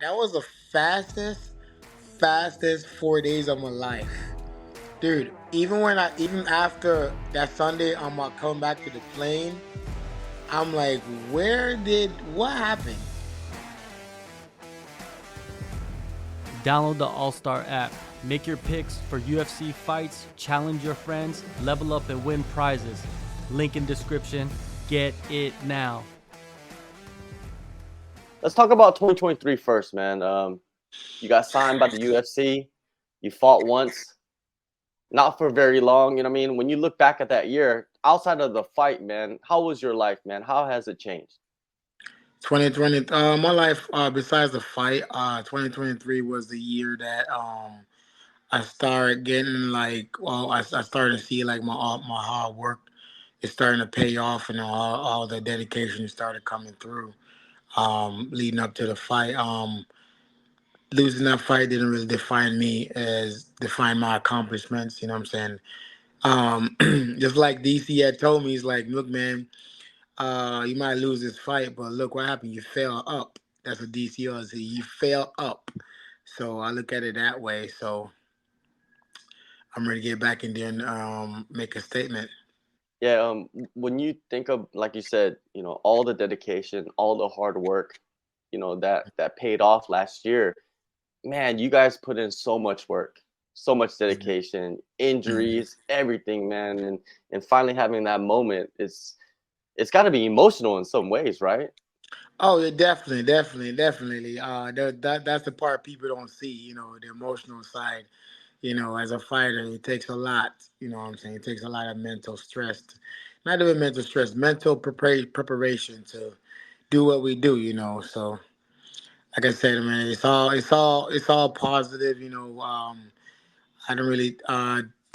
That was the fastest 4 days of my life, dude. Even after that Sunday, I'm coming back to the plane. I'm like, what happened? Download the AllStar app. Make your picks for UFC fights, challenge your friends, level up and win prizes. Link in description. Get it now. Let's talk about 2023 first, man. You got signed by the UFC. You fought once, not for very long. You know what I mean? When you look back at that year, outside of the fight, man, how was your life, man? How has it changed? 2020, my life, besides the fight, 2023 was the year that I started getting like, well, I started to see like my hard work is starting to pay off, and all the dedication started coming through. Leading up to the fight, losing that fight didn't really define my accomplishments. You know what I'm saying? Just like DC had told me, he's like, look, man, you might lose this fight, but look what happened. You fell up. That's what DC was. You fell up. So I look at it that way. So I'm ready to get back in there and make a statement. Yeah, when you think of, like you said, all the dedication, all the hard work, that paid off last year, man, you guys put in so much work, so much dedication, Mhm. injuries, everything, man, and finally having that moment, it's got to be emotional in some ways, right? Oh, yeah, definitely. That's the part people don't see. The emotional side. As a fighter, it takes a lot. You know what I'm saying? It takes a lot of mental stress, not even mental stress, mental preparation to do what we do. So like I said, man, it's all positive. I don't really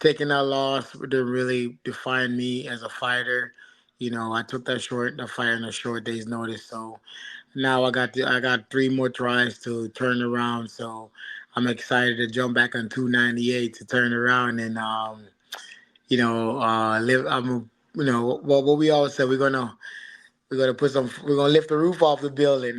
taking that loss didn't really define me as a fighter. I took the fight in a short day's notice. So now I got three more tries to turn around. So I'm excited to jump back on 298 to turn around and live. What we always said, we're gonna lift the roof off the building.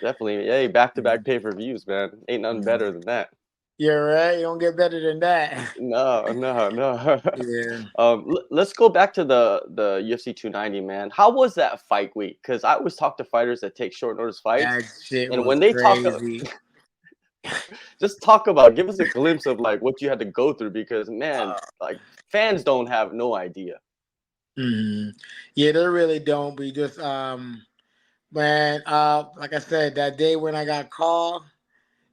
Definitely. Hey, back-to-back pay-per-views, man. Ain't nothing better than that. You're right. You don't get better than that. No, no, no. Yeah. Let's go back to the UFC 290, man. How was that fight week? Because I always talk to fighters that take short notice fights, That shit and was when they talk, crazy. just talk about, give us a glimpse of like what you had to go through, because man, like fans don't have no idea. Mhm. Yeah, they really don't. We just man, like I said, that day when I got called,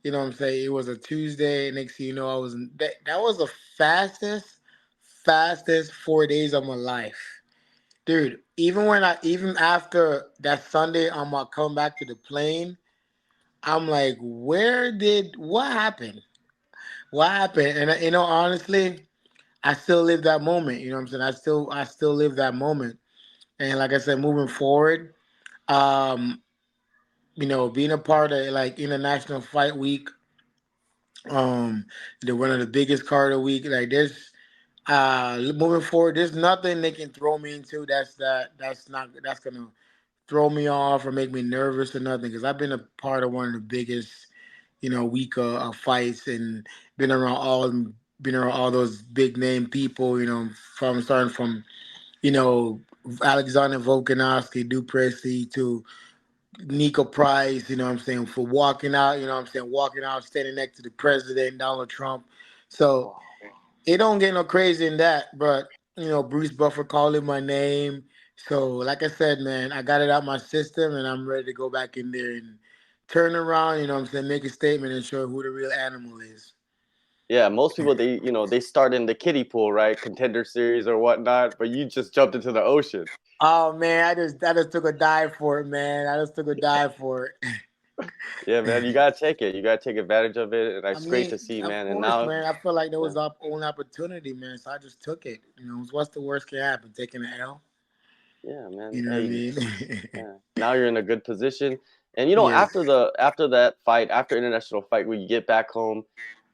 what I'm saying, it was a Tuesday. Next thing you know, I was that was the fastest 4 days of my life, dude. Even after that Sunday, I'm coming back to the plane. I'm like, what happened? What happened? And honestly, I still live that moment. You know what I'm saying? I still live that moment. And like I said, moving forward, um, being a part of like International Fight Week, they're one of the biggest card of the week. Like there's moving forward, there's nothing they can throw me into that's gonna throw me off or make me nervous or nothing. Because I've been a part of one of the biggest, week of fights and been around all been around all those big name people. From starting from you know Alexander Volkanovski, Duplessis to Nico Price, you know what I'm saying, for walking out, walking out, standing next to the president, Donald Trump. So Wow. it don't get no crazy in that, but Bruce Buffer calling my name. So like I said, man, I got it out my system and I'm ready to go back in there and turn around, make a statement and show who the real animal is. Yeah, most people they start in the kiddie pool, right? Contender series or whatnot, but you just jumped into the ocean. Oh man, I just took a dive for it, man. I just took a dive for Yeah, man, you it. gotta take it. You gotta take advantage of it, and I it's great mean, to see, of man. And course, now, man. I feel like there yeah, was our own opportunity, man. So I just took it. What's the worst can happen? Taking an L. yeah, man. You know what I Hey, mean? yeah. Now you're in a good position. And Yes. after that fight, after international fight, when you get back home,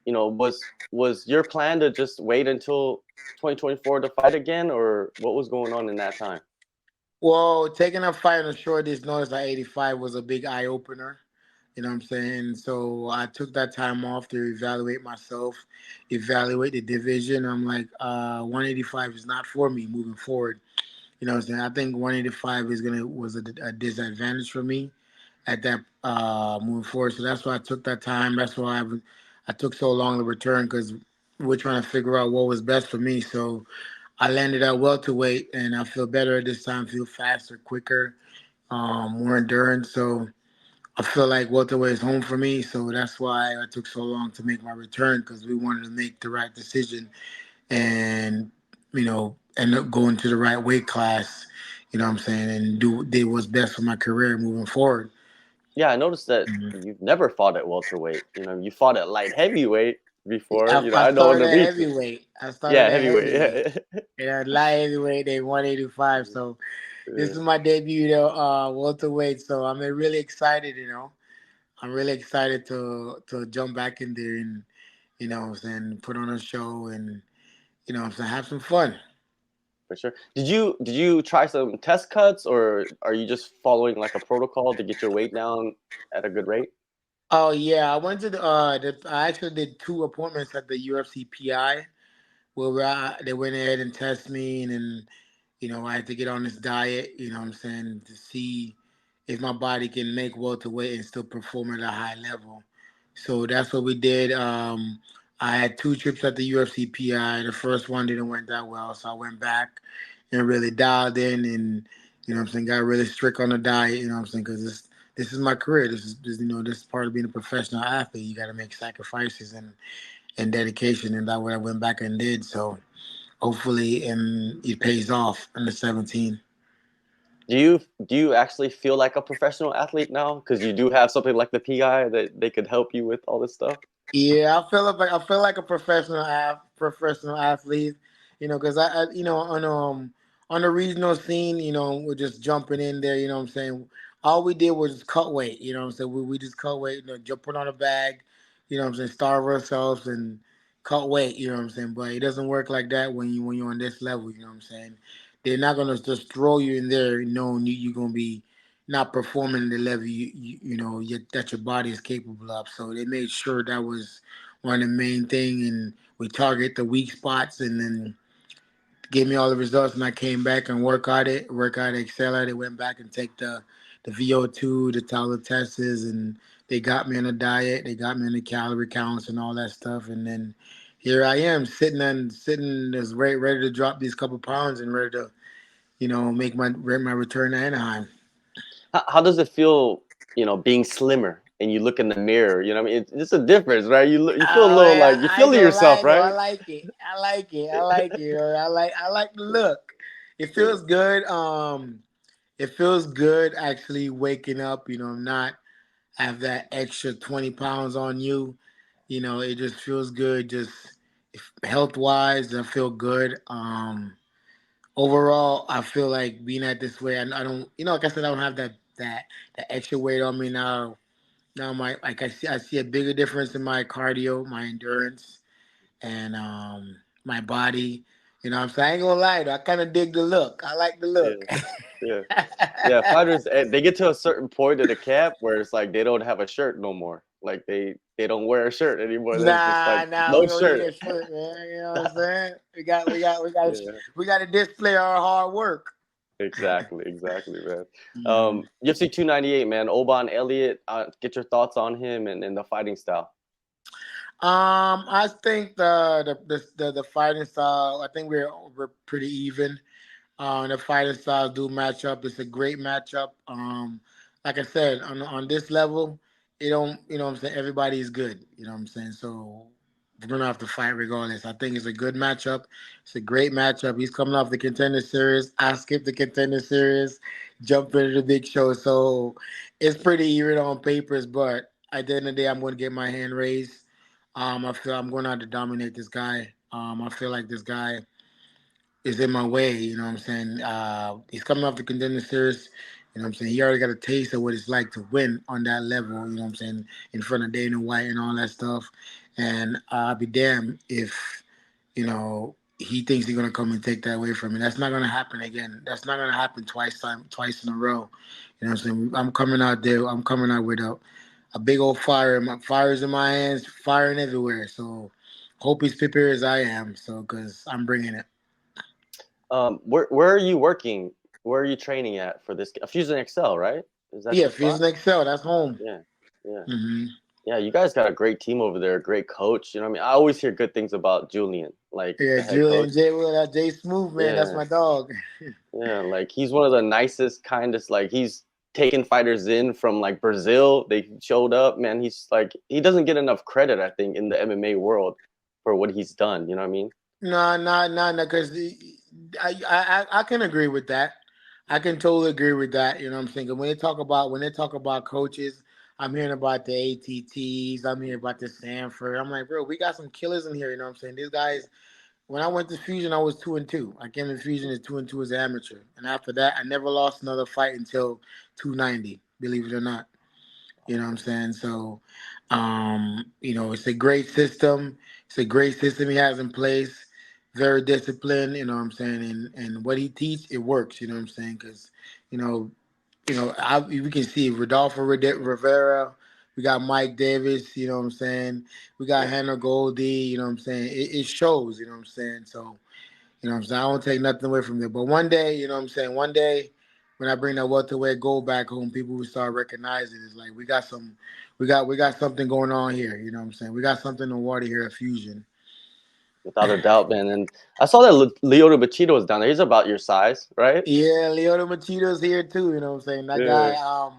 was your plan to just wait until 2024 to fight again, or what was going on in that time? Well, taking a fight on a short day's notice at 85 was a big eye opener. You know what I'm saying? So I took that time off to evaluate myself, evaluate the division. I'm like, 185 is not for me moving forward. You know what I'm saying? I think 185 was a disadvantage for me at that moving forward. So that's why I took that time. That's why I took so long to return because we're trying to figure out what was best for me. So I landed at welterweight, and I feel better at this time. Feel faster, quicker, more endurance. So I feel like welterweight is home for me. So that's why I took so long to make my return because we wanted to make the right decision and end up going to the right weight class. You know what I'm saying, and did what's best for my career moving forward. Yeah, I noticed that Mhm. you've never fought at welterweight. You fought at light heavyweight before. I I know in started the at beach. heavyweight. I started Yeah, at heavyweight. heavyweight. Yeah, light heavyweight, they 185. So this Yeah, is my debut to welterweight. So I'm really excited. I'm really excited to jump back in there and what I'm saying, put on a show and what I'm saying, have some fun. for sure. Did you try some test cuts, or are you just following like a protocol to get your weight down at a good rate? Oh yeah, I went to I actually did two appointments at the UFC PI where they went ahead and tested me and then I had to get on this diet, what I'm saying, to see if my body can make welterweight and still perform at a high level. So that's what we did. I had two trips at the UFC PI. The first one didn't went that well, so I went back and really dialed in and what I'm saying, got really strict on the diet, what I'm saying, because this is my career. This is part of being a professional athlete. You got to make sacrifices and dedication, and that's what I went back and did. So hopefully, and it pays off in the 17. Do you actually feel like a professional athlete now? Because you do have something like the PI that they could help you with all this stuff. Yeah, I feel like a professional athlete, because on the regional scene, we're just jumping in there, what I'm saying. All we did was cut weight, what I'm saying. We just cut weight, jump put on a bag, what I'm saying, starve ourselves and cut weight, what I'm saying. But it doesn't work like that when you're on this level, what I'm saying. They're not gonna just throw you in there knowing you're gonna be not performing the level that your body is capable of. So they made sure that was one of the main thing, and we target the weak spots, and then gave me all the results. And I came back and work at it, excel at it. Went back and take the VO2, the total tests, and they got me on a diet. They got me on the calorie counts and all that stuff, and then. Here I am sitting just ready to drop these couple pounds and ready to, make my return to Anaheim. How does it feel, being slimmer and you look in the mirror? You know what I mean? It's a difference, right? You feel a Oh little man, like you I ain't feel gonna lie yourself, though. I right? like it. I like it. I like it. I like the look. It Yeah, feels good. It feels good actually waking up. Not have that extra 20 pounds on you. It just feels good. Just health wise, I feel good. Overall, I feel like being at this way. I don't. Like I said, I don't have that extra weight on me now. Now my like I see a bigger difference in my cardio, my endurance and my body. So I ain't gonna lie though, I kind of dig the look. I like the yeah, look. yeah. Yeah, fighters they get to a certain point of the camp where it's like they don't have a shirt no more. Like they don't wear a shirt anymore. There's just like Nah, no we don't need shirt. a shirt, man. You know what I'm saying? Yeah, We got to display our hard work. exactly, man. Mm. UFC 298, man. Oban Elliott. Get your thoughts on him and the fighting style. I think the fighting style. I think we're pretty even. The fighting styles do match up. It's a great matchup. Like I said, on this level, it don't. What I'm saying, everybody's good. What I'm saying. So we're gonna have to fight regardless. I think it's a good matchup. It's a great matchup. He's coming off the contender series. I skipped the contender series, jumped into the big show. So it's pretty even on papers, but at the end of the day, I'm going to get my hand raised. I feel I'm going to have to dominate this guy. I feel like this guy is in my way. What I'm saying? He's coming off the contender series. What I'm saying? He already got a taste of what it's like to win on that level. What I'm saying? In front of Dana White and all that stuff. And I'll be damned if, he thinks he's gonna come and take that away from me. That's not gonna happen again. That's not gonna happen twice in a row. What I'm saying? I'm coming out there. I'm coming out with a big old fire. My fire's in my hands, firing everywhere. So hope he's prepared as I am. So because I'm bringing it. Where are you working? Where are you training at for this? Fusion Excel, right? Is that Yeah, your spot? Fusion Excel. That's home. Yeah, yeah, Hmm. yeah. You guys got a great team over there, great coach. You know what I mean? I always hear good things about Julian, like Yeah, the head Julian coach. J. Will, that J Smooth man. That's Yeah, my dog. yeah. Like he's one of the nicest, kindest. Like he's taken fighters in from like Brazil. They showed up, man. He's like he doesn't get enough credit, I think, in the MMA world for what he's done. You know what I mean? No, because I can agree with that. I can totally agree with that. You know what I'm saying? 'Cause when they talk about coaches, I'm hearing about the ATTs. I'm hearing about the Sanford. I'm like, bro, we got some killers in here. You know what I'm saying? These guys. When I went to Fusion, I was 2-2. I came to Fusion as 2-2 as an amateur, and after that, I never lost another fight until 290. Believe it or not. You know what I'm saying? So, it's a great system. It's a great system he has in place. Very disciplined. You know what I'm saying? And what he teach, it works. You know what I'm saying? Because, you know, we can see Rodolfo Rivera. We got Mike Davis. You know what I'm saying? We got Yeah. Hannah Goldie. You know what I'm saying? It shows. You know what I'm saying? So. You know what I'm saying? I don't take nothing away from there. But one day, you know what I'm saying? One day when I bring that welterweight gold back home, people will start recognizing it's like we got something going on here. You know what I'm saying? We got something in the water here at Fusion. Without a doubt, man. And I saw that Lyoto Machida was down there. He's about your size, right? Yeah, Leota Machido's here too, you know what I'm saying? That Yeah, guy,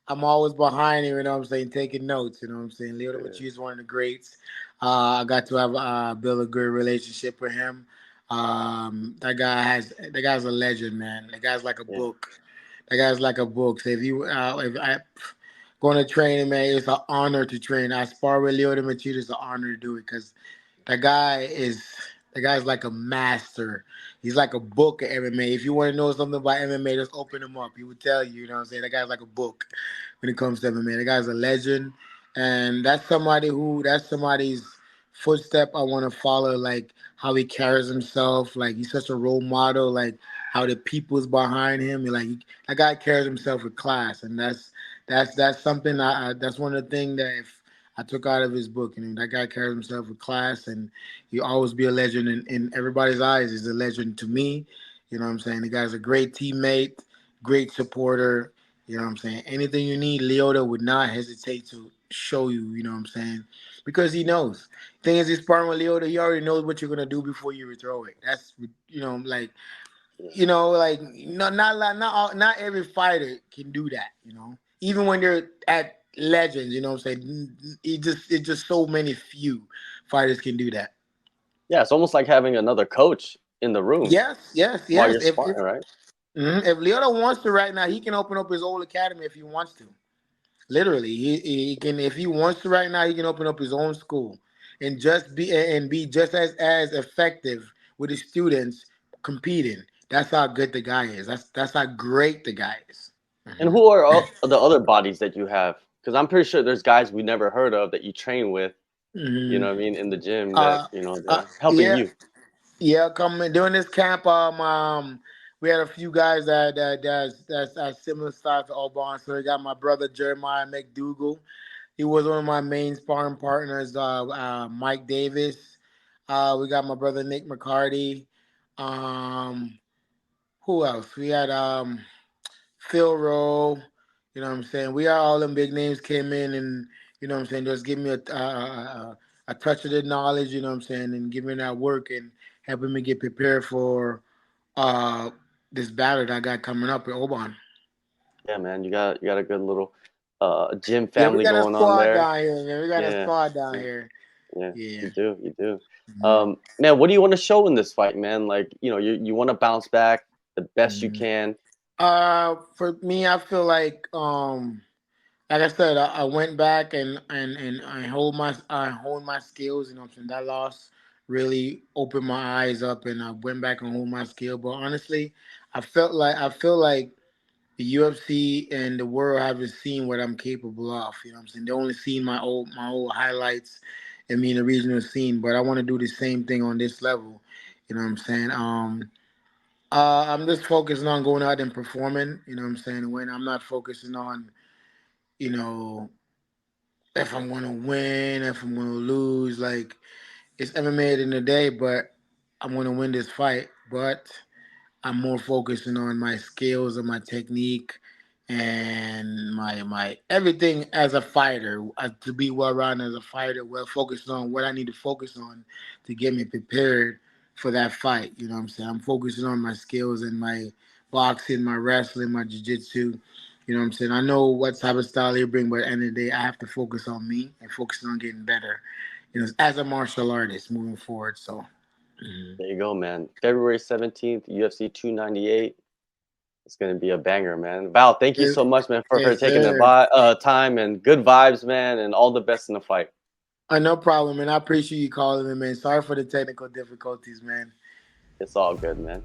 I'm always behind him, you know what I'm saying, taking notes, you know what I'm saying? Leota yeah, Machido's one of the greats. I got to have build a good relationship with him. That guy's a legend, man. That guy's like a yeah. book. That guy's like a book. So if I going to train him, man, it's an honor to train. I spar with Leota Machida. It's an honor to do it because that guy is that guy's like a master. He's like a book of MMA. If you want to know something about MMA, just open him up. He would tell you, you know what I'm saying? That guy's like a book when it comes to MMA. That guy's a legend. And that's somebody's footstep I want to follow, like how he carries himself. Like he's such a role model, like how the people's behind him. That guy carries himself with class. And that's something that's one of the things that if I took out of his book. You know, that guy carries himself with class, and he'll always be a legend in everybody's eyes. He's a legend to me. You know what I'm saying? The guy's a great teammate, great supporter. You know what I'm saying? Anything you need, Leota would not hesitate to show you. You know what I'm saying? Because he knows. Thing is, he's sparring with Leota. He already knows what you're gonna do before you throw it. That's Yeah. not every fighter can do that. Even when they're at legends, you know what I'm saying? It's just so many few fighters can do that. Yeah, it's almost like having another coach in the room Yes, yes, while yes. you're sparring, right? If Leota wants to right now, he can open up his own academy if he wants to. Literally, he can if he wants to right now, he can open up his own school and be just as effective with his students competing. That's how good the guy is. That's how great the guy is. And Hmm. who are the other bodies that you have? Because I'm pretty sure there's guys we never heard of that you train with. You Hmm. know what I mean in the gym that Uh, they're helping yeah, you. yeah. Coming during this camp, we had a few guys that's similar size to Oban. So we got my brother Jeremiah McDougal. He was one of my main sparring partners. Mike Davis. We got my brother Nick McCarty. Um, who else? We had Phil Rowe. You know what I'm saying? We are all them big names came in and you know what I'm saying, just give me a touch of the knowledge. You know what I'm saying, and give me that work and helping me get prepared for uh this battle that I got coming up with Oban. Yeah, man, you got a good little gym Yeah, we family got a going on squad there. down here, man. We got a Yeah, squad down yeah, here. yeah. Yeah. You do, you do. Mhm. Man, what do you want to show in this fight, man? Like, you want to bounce back the best you Mhm. can. For me, I feel like I said, I went back and I honed my skills. You know what I'm saying? That loss really opened my eyes up, and I went back and honed my skill. But honestly, I feel like the UFC and the world haven't seen what I'm capable of. You know what I'm saying? They only seen my old highlights and me in the regional scene. But I want to do the same thing on this level. You know what I'm saying? I'm just focusing on going out and performing. You know what I'm saying? When I'm not focusing on, you know, if I'm gonna win, if I'm gonna lose. Like it's MMA in the day, but I'm gonna win this fight. But I'm more focusing on my skills and my technique and my everything as a fighter, to be well rounded as a fighter, well focused on what I need to focus on to get me prepared for that fight. You know what I'm saying? I'm focusing on my skills and my boxing, my wrestling, my jiu-jitsu. You know what I'm saying? I know what type of style you bring, but at the end of the day, I have to focus on me and focus on getting better, as a martial artist moving forward. So, mhm. There you go, man. February 17th, UFC 298. It's gonna be a banger, man. Val, thank you Yes, so much, man, for yes, taking the sir. time and good vibes, man, and all the best in the fight. No problem, man. I appreciate you calling me, man. Sorry for the technical difficulties, man. It's all good, man.